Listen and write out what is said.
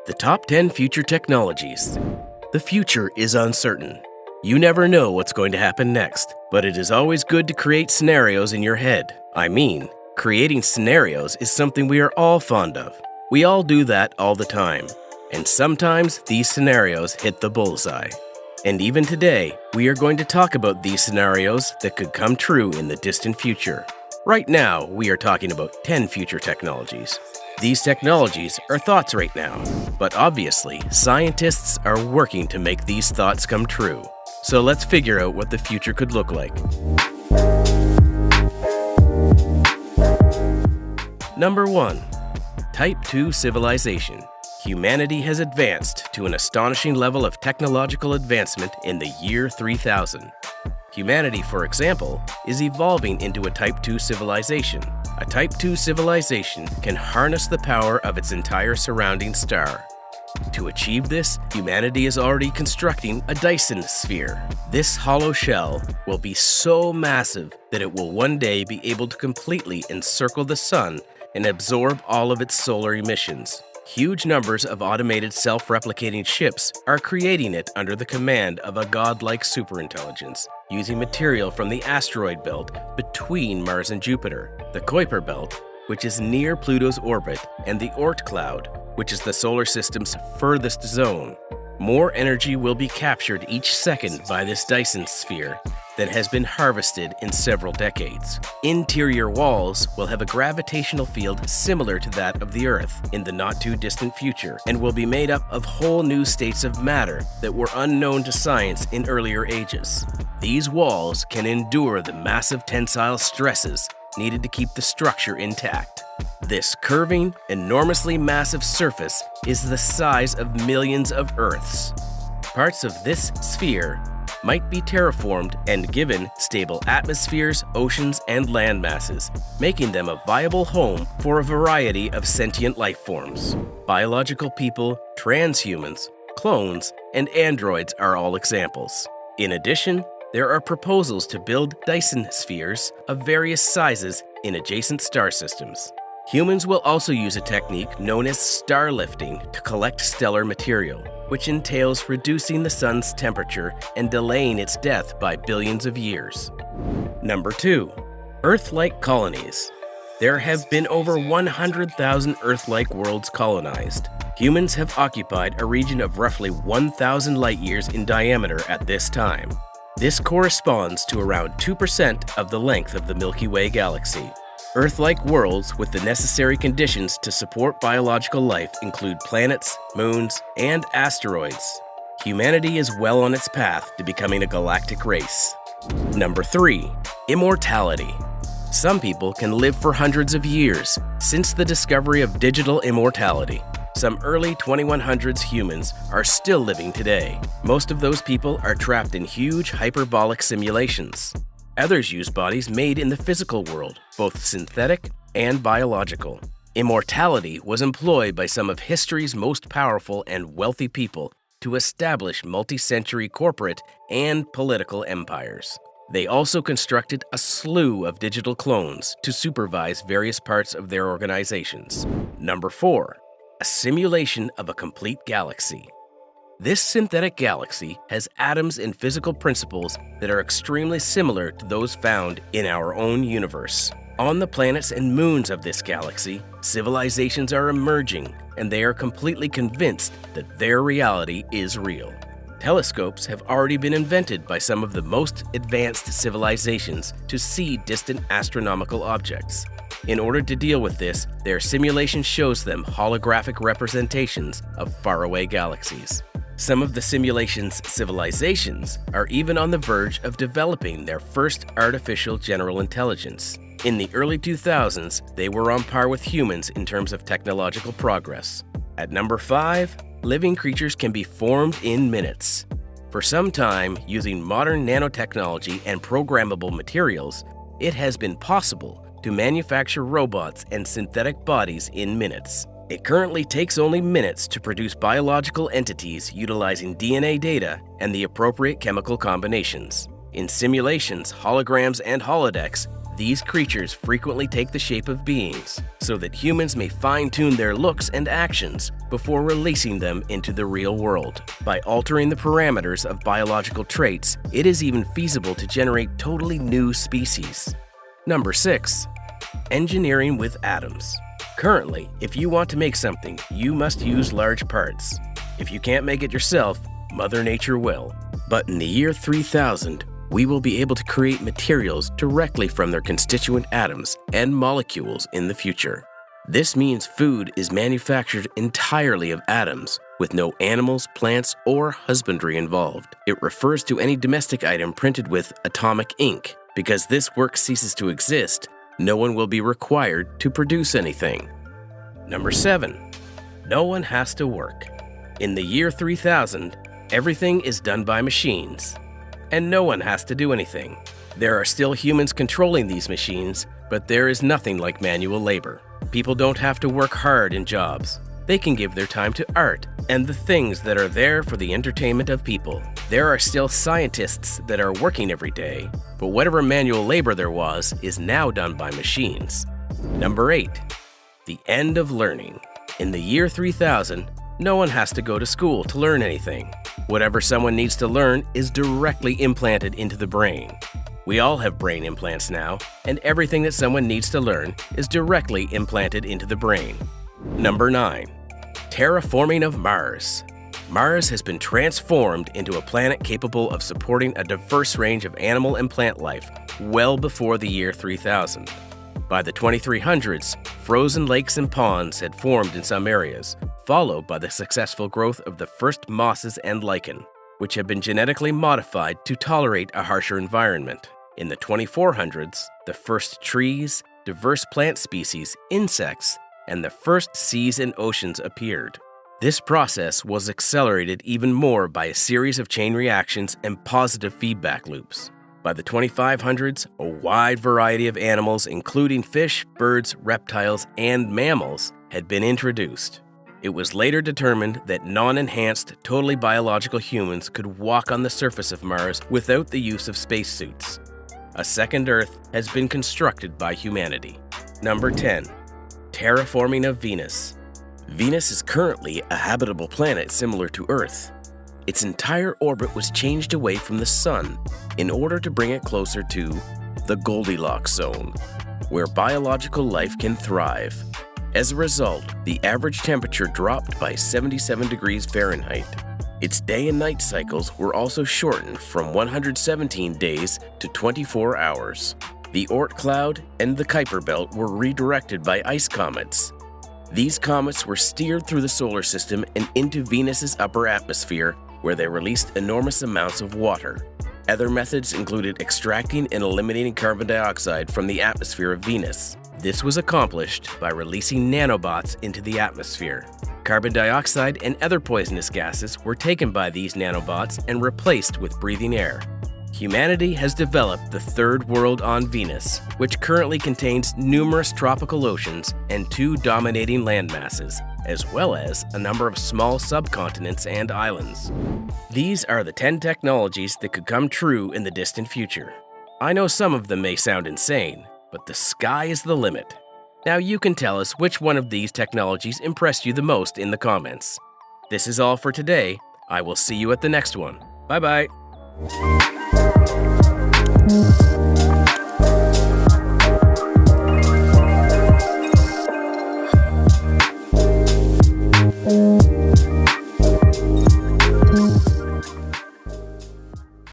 The top 10 future technologies. The future is uncertain. You never know what's going to happen next, but it is always good to create scenarios in your head. Creating scenarios is something we are all fond of. We all do that all the time. And sometimes these scenarios hit the bullseye. And even today, we are going to talk about these scenarios that could come true in the distant future. Right now, we are talking about 10 future technologies. These technologies are thoughts right now, but obviously, scientists are working to make these thoughts come true. So let's figure out what the future could look like. Number 1. Type 2 civilization. Humanity has advanced to an astonishing level of technological advancement in the year 3000. Humanity, for example, is evolving into a Type 2 civilization. A Type 2 civilization can harness the power of its entire surrounding star. To achieve this, humanity is already constructing a Dyson sphere. This hollow shell will be so massive that it will one day be able to completely encircle the sun and absorb all of its solar emissions. Huge numbers of automated self-replicating ships are creating it under the command of a godlike superintelligence, using material from the asteroid belt between Mars and Jupiter, the Kuiper belt, which is near Pluto's orbit, and the Oort cloud, which is the solar system's furthest zone. More energy will be captured each second by this Dyson sphere than has been harvested in several decades. Interior walls will have a gravitational field similar to that of the Earth in the not-too-distant future, and will be made up of whole new states of matter that were unknown to science in earlier ages. These walls can endure the massive tensile stresses needed to keep the structure intact. This curving, enormously massive surface is the size of millions of Earths. Parts of this sphere might be terraformed and given stable atmospheres, oceans, and land masses, making them a viable home for a variety of sentient life forms. Biological people, transhumans, clones, and androids are all examples. In addition, there are proposals to build Dyson spheres of various sizes in adjacent star systems. Humans will also use a technique known as star lifting to collect stellar material, which entails reducing the sun's temperature and delaying its death by billions of years. Number 2. Earth-like colonies. There have been over 100,000 Earth-like worlds colonized. Humans have occupied a region of roughly 1,000 light-years in diameter at this time. This corresponds to around 2% of the length of the Milky Way galaxy. Earth-like worlds with the necessary conditions to support biological life include planets, moons, and asteroids. Humanity is well on its path to becoming a galactic race. Number 3. Immortality. Some people can live for hundreds of years since the discovery of digital immortality. Some early 2100s humans are still living today. Most of those people are trapped in huge hyperbolic simulations. Others use bodies made in the physical world, both synthetic and biological. Immortality was employed by some of history's most powerful and wealthy people to establish multi-century corporate and political empires. They also constructed a slew of digital clones to supervise various parts of their organizations. Number 4. A simulation of a complete galaxy. This synthetic galaxy has atoms and physical principles that are extremely similar to those found in our own universe. On the planets and moons of this galaxy, civilizations are emerging, and they are completely convinced that their reality is real. Telescopes have already been invented by some of the most advanced civilizations to see distant astronomical objects. In order to deal with this, their simulation shows them holographic representations of faraway galaxies. Some of the simulation's civilizations are even on the verge of developing their first artificial general intelligence. In the early 2000s, they were on par with humans in terms of technological progress. At number 5, living creatures can be formed in minutes. For some time, using modern nanotechnology and programmable materials, it has been possible to manufacture robots and synthetic bodies in minutes. It currently takes only minutes to produce biological entities utilizing DNA data and the appropriate chemical combinations. In simulations, holograms, and holodecks, These creatures frequently take the shape of beings so that humans may fine-tune their looks and actions before releasing them into the real world. By altering the parameters of biological traits, it is even feasible to generate totally new species. Number 6. Engineering with atoms. Currently, if you want to make something, you must use large parts. If you can't make it yourself, Mother Nature will. But in the year 3000, we will be able to create materials directly from their constituent atoms and molecules in the future. This means food is manufactured entirely of atoms, with no animals, plants, or husbandry involved. It refers to any domestic item printed with atomic ink. Because this work ceases to exist, no one will be required to produce anything. Number 7. No one has to work. In the year 3000, everything is done by machines, and no one has to do anything. There are still humans controlling these machines, but there is nothing like manual labor. People don't have to work hard in jobs. They can give their time to art and the things that are there for the entertainment of people. There are still scientists that are working every day, but whatever manual labor there was is now done by machines. Number 8. The end of learning. In the year 3000, no one has to go to school to learn anything. Whatever someone needs to learn is directly implanted into the brain. We all have brain implants now, and everything that someone needs to learn is directly implanted into the brain. Number 9. Terraforming of Mars. Mars has been transformed into a planet capable of supporting a diverse range of animal and plant life well before the year 3000. By the 2300s, frozen lakes and ponds had formed in some areas, followed by the successful growth of the first mosses and lichen, which had been genetically modified to tolerate a harsher environment. In the 2400s, the first trees, diverse plant species, insects, and the first seas and oceans appeared. This process was accelerated even more by a series of chain reactions and positive feedback loops. By the 2500s, a wide variety of animals, including fish, birds, reptiles, and mammals, had been introduced. It was later determined that non-enhanced, totally biological humans could walk on the surface of Mars without the use of spacesuits. A second Earth has been constructed by humanity. Number 10. Terraforming of Venus. Venus is currently a habitable planet similar to Earth. Its entire orbit was changed away from the Sun in order to bring it closer to the Goldilocks zone, where biological life can thrive. As a result, the average temperature dropped by 77 degrees Fahrenheit. Its day and night cycles were also shortened from 117 days to 24 hours. The Oort cloud and the Kuiper belt were redirected by ice comets. These comets were steered through the solar system and into Venus's upper atmosphere, where they released enormous amounts of water. Other methods included extracting and eliminating carbon dioxide from the atmosphere of Venus. This was accomplished by releasing nanobots into the atmosphere. Carbon dioxide and other poisonous gases were taken by these nanobots and replaced with breathing air. Humanity has developed the third world on Venus, which currently contains numerous tropical oceans and 2 dominating landmasses, as well as a number of small subcontinents and islands. These are the 10 technologies that could come true in the distant future. I know some of them may sound insane, but the sky is the limit. Now you can tell us which one of these technologies impressed you the most in the comments. This is all for today. I will see you at the next one. Bye-bye.